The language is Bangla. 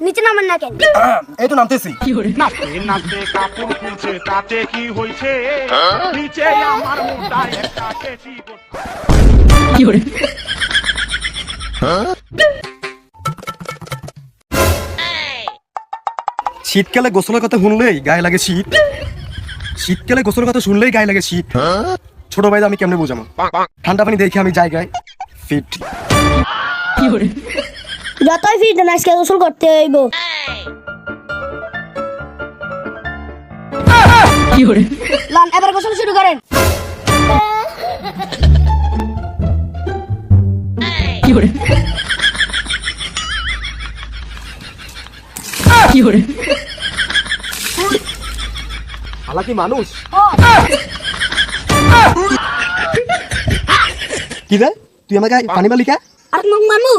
নিচে নামেন না কেন? এই তো নামতেছি। নাচতে নাচতে কাপড় খুলছে তাতে কি হয়েছে নিচে আমার মুন্ডায় একটা কেচি শীতকালে গোসলের কথা শুনলেই গায়ে লাগে শীত। শীতকালে গোসলের কথা শুনলেই গায়ে লাগে শীত। ছোট ভাই আমি কেমনে বোঝাবো? ঠান্ডা পানি দেখে আমি জায়গায় ফিট। যতই ফিট দেন আজকে গোসল করতে হইব। লন এবার গোসল শুরু করেন। হালা কি মানুষ? কি রে তুই আমাকে পানি মালিকা? আর মামু